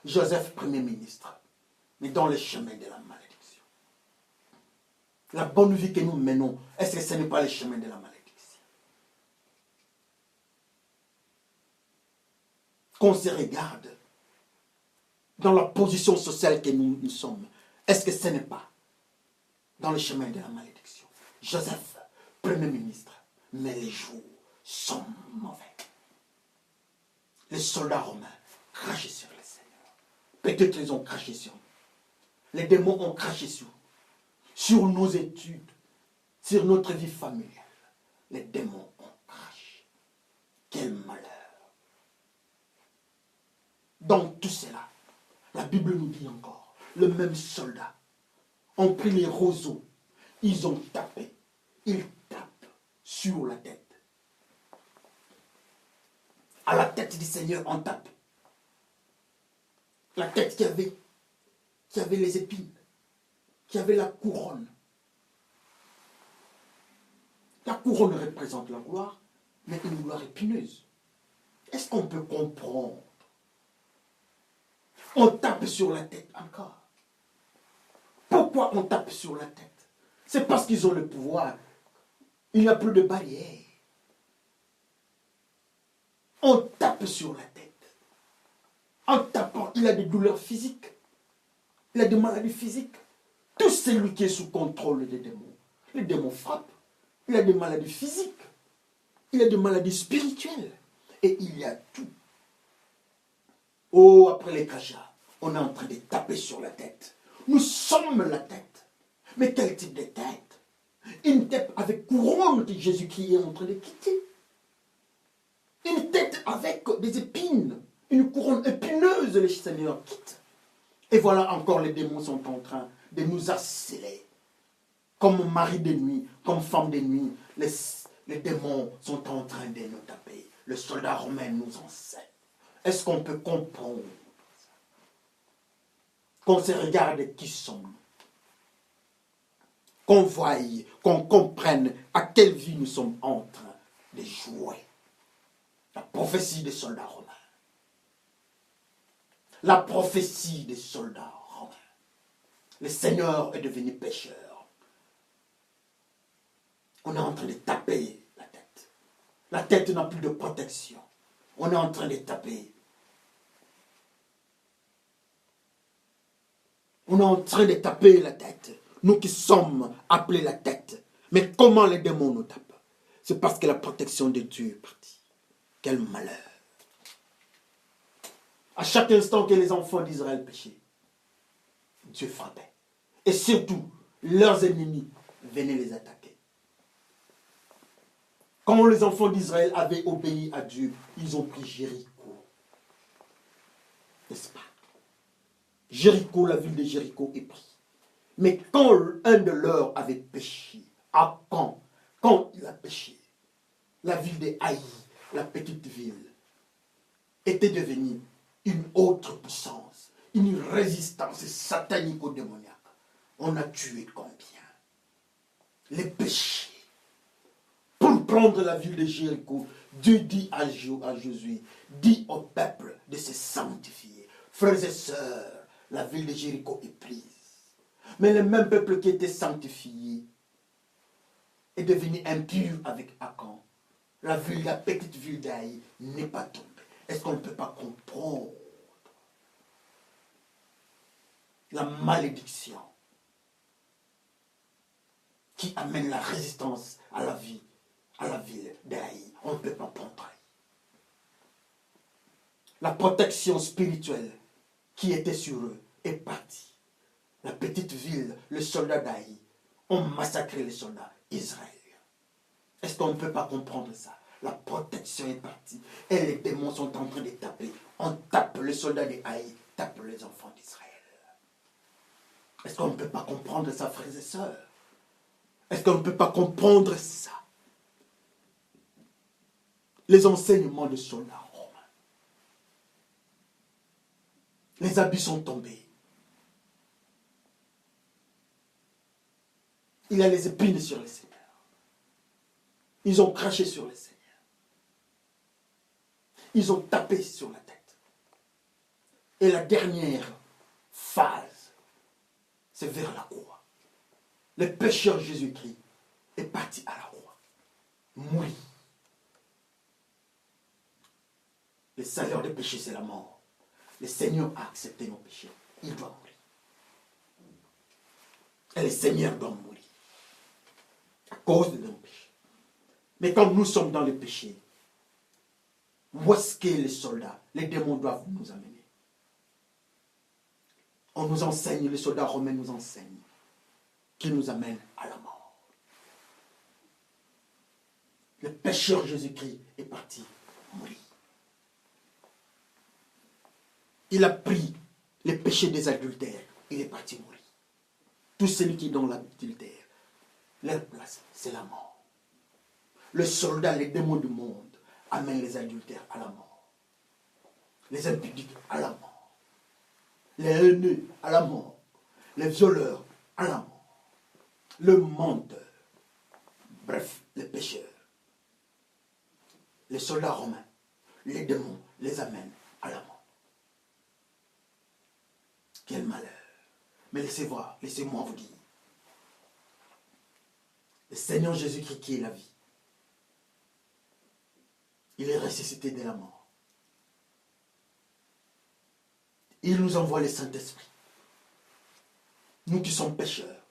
Joseph, premier ministre, mais dans le chemin de la malédiction. La bonne vie que nous menons, est-ce que ce n'est pas le chemin de la malédiction? Qu'on se regarde dans la position sociale que nous sommes, est-ce que ce n'est pas dans le chemin de la malédiction? Joseph, premier ministre, mais les jours sont mauvais. Les soldats romains crachaient sur le Seigneur. Peut-être ils ont craché sur nous. Les démons ont craché sur nos études, sur notre vie familiale. Les démons ont craché. Quel malheur. Dans tout cela, la Bible nous dit encore, le même soldat ont pris les roseaux, ils ont tapé, ils tapent sur la tête. À la tête du Seigneur, on tape. La tête qui avait les épines, qui avait la couronne. La couronne représente la gloire, mais une gloire épineuse. Est-ce qu'on peut comprendre? On tape sur la tête encore. Pourquoi on tape sur la tête? C'est parce qu'ils ont le pouvoir. Il n'y a plus de barrière. On tape sur la tête. En tapant, il a des douleurs physiques. Il a des maladies physiques. Tout celui qui est sous contrôle des démons. Les démons frappent. Il a des maladies physiques. Il a des maladies spirituelles. Et il y a tout. Oh, après les crachats, on est en train de taper sur la tête. Nous sommes la tête. Mais quel type de tête? Une tête avec couronne que Jésus-Christ est en train de quitter. Une tête avec des épines. Une couronne épineuse, le Seigneur quitte. Et voilà encore les démons sont en train de nous harceler. Comme mari de nuit, comme femme de nuit, les démons sont en train de nous taper. Le soldat romain nous enseigne. Est-ce qu'on peut comprendre ça? Qu'on se regarde qui sommes-nous? Qu'on voie, qu'on comprenne à quelle vie nous sommes en train de jouer. La prophétie des soldats romains. La prophétie des soldats romains. Le Seigneur est devenu pécheur. On est en train de taper la tête. La tête n'a plus de protection. On est en train de taper. On est en train de taper la tête. Nous qui sommes appelés la tête. Mais comment les démons nous tapent? C'est parce que la protection de Dieu est partie. Quel malheur. À chaque instant que les enfants d'Israël péchaient, Dieu frappait. Et surtout, leurs ennemis venaient les attaquer. Quand les enfants d'Israël avaient obéi à Dieu, ils ont pris Jéricho. N'est-ce pas? Jéricho, la ville de Jéricho est prise. Mais quand un de leurs avait péché, à quand il a péché, la ville de Haï, la petite ville, était devenue une autre puissance, une résistance satanico-démoniaque. On a tué combien? Les péchés. Pour prendre la ville de Jéricho, Dieu dit à Josué, dit au peuple de se sanctifier. Frères et sœurs, la ville de Jéricho est prise. Mais le même peuple qui était sanctifié est devenu impur avec Akan. La petite ville d'Aï n'est pas tombée. Est-ce qu'on ne peut pas comprendre la malédiction qui amène la résistance à la vie, à la ville d'Aï? On ne peut pas comprendre. La protection spirituelle qui était sur eux est partie. La petite ville, le soldat d'Aï, ont massacré les soldats israéliens. Est-ce qu'on ne peut pas comprendre ça? La protection est partie. Et les démons sont en train de taper. On tape le soldat d'Aï. tape les enfants d'Israël. Est-ce qu'on ne peut pas comprendre ça, frères et sœurs? Est-ce qu'on ne peut pas comprendre ça? Les enseignements de soldats romains. Les habits sont tombés. Il y a les épines sur les seigneurs. Ils ont craché sur les seigneurs. Ils ont tapé sur la tête. Et la dernière phase, c'est vers la croix. Le pécheur Jésus-Christ est parti à la croix. Mourir. Le salaire des péchés, c'est la mort. Le Seigneur a accepté nos péchés. Il doit mourir. Et le Seigneur doit mourir. À cause de nos péchés. Mais quand nous sommes dans le péché, où est-ce que les soldats, les démons doivent nous amener? On nous enseigne, les soldats romains nous enseignent, qu'ils nous amènent à la mort. Le pécheur Jésus-Christ est parti mourir. Il a pris les péchés des adultères, il est parti mourir. Tout celui qui est dans l'adultère, leur place, c'est la mort. Le soldat, les démons du monde, amènent les adultères à la mort. Les impudiques à la mort. Les haineux à la mort. Les violeurs à la mort. Le menteur. Bref, les pécheurs. Les soldats romains, les démons les amènent à la mort. Quel malheur. Mais laissez voir, laissez-moi vous dire. Le Seigneur Jésus-Christ qui est la vie. Il est ressuscité de la mort. Il nous envoie le Saint-Esprit. Nous qui sommes pécheurs,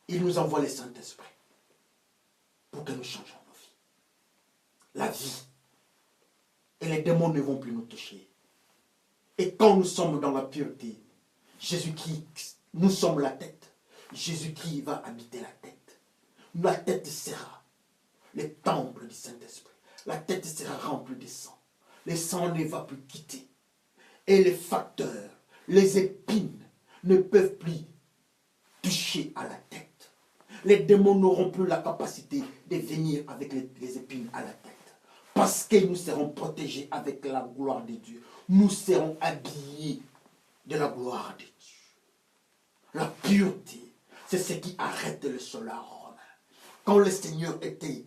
il nous envoie le Saint-Esprit pour que nous changions nos vies. La vie. Et les démons ne vont plus nous toucher. Et quand nous sommes dans la pureté, Jésus-Christ, nous sommes la tête. Jésus-Christ va habiter la tête. La tête sera le temple du Saint-Esprit. La tête sera remplie de sang. Le sang ne va plus quitter. Et les facteurs, les épines ne peuvent plus toucher à la tête. Les démons n'auront plus la capacité de venir avec les épines à la tête. Parce que nous serons protégés avec la gloire de Dieu. Nous serons habillés de la gloire de Dieu. La pureté, c'est ce qui arrête le soldat romain. Quand le Seigneur était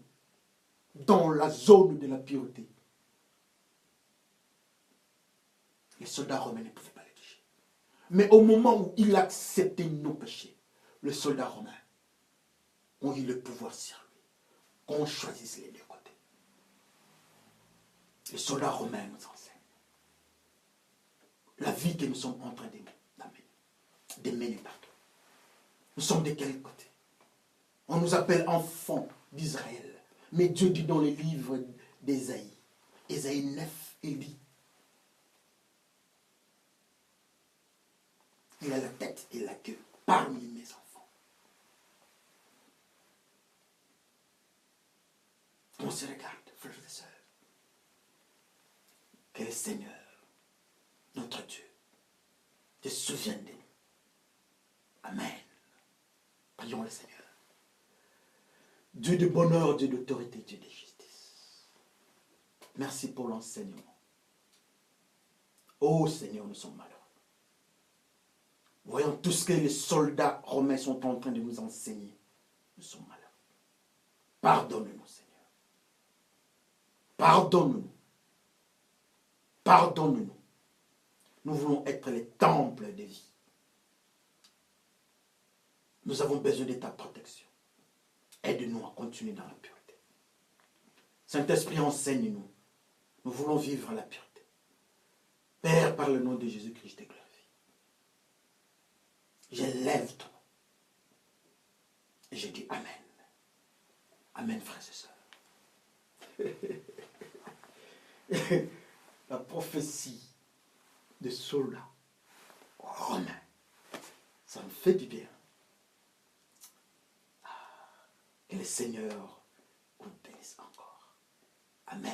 dans la zone de la pureté, les soldats romains ne pouvaient pas le toucher. Mais au moment où il acceptait nos péchés, les soldats romains ont eu le pouvoir sur lui. Qu'on choisisse les deux côtés. Les soldats romains nous enseignent la vie que nous sommes en train de mener partout. Nous sommes de quel côté? On nous appelle enfants d'Israël. Mais Dieu dit dans le livre d'Ésaïe, Ésaïe 9, il dit, il a la tête et la queue parmi mes enfants. On se regarde, frères et sœurs. Que le Seigneur, notre Dieu, te souvienne de nous. Amen. Prions le Seigneur. Dieu de bonheur, Dieu d'autorité, Dieu de justice. Merci pour l'enseignement. Oh Seigneur, nous sommes malheureux. Voyons tout ce que les soldats romains sont en train de nous enseigner. Nous sommes malheureux. Pardonne-nous, Seigneur. Pardonne-nous. Pardonne-nous. Nous voulons être les temples de vie. Nous avons besoin de ta protection. Aide-nous à continuer dans la pureté. Saint-Esprit, enseigne-nous. Nous voulons vivre la pureté. Père, par le nom de Jésus-Christ, je te glorifie. J'élève ton nom. Et je dis Amen. Amen, frères et sœurs. La prophétie de soldats romains, ça me fait du bien. Que le Seigneur vous bénisse encore. Amen.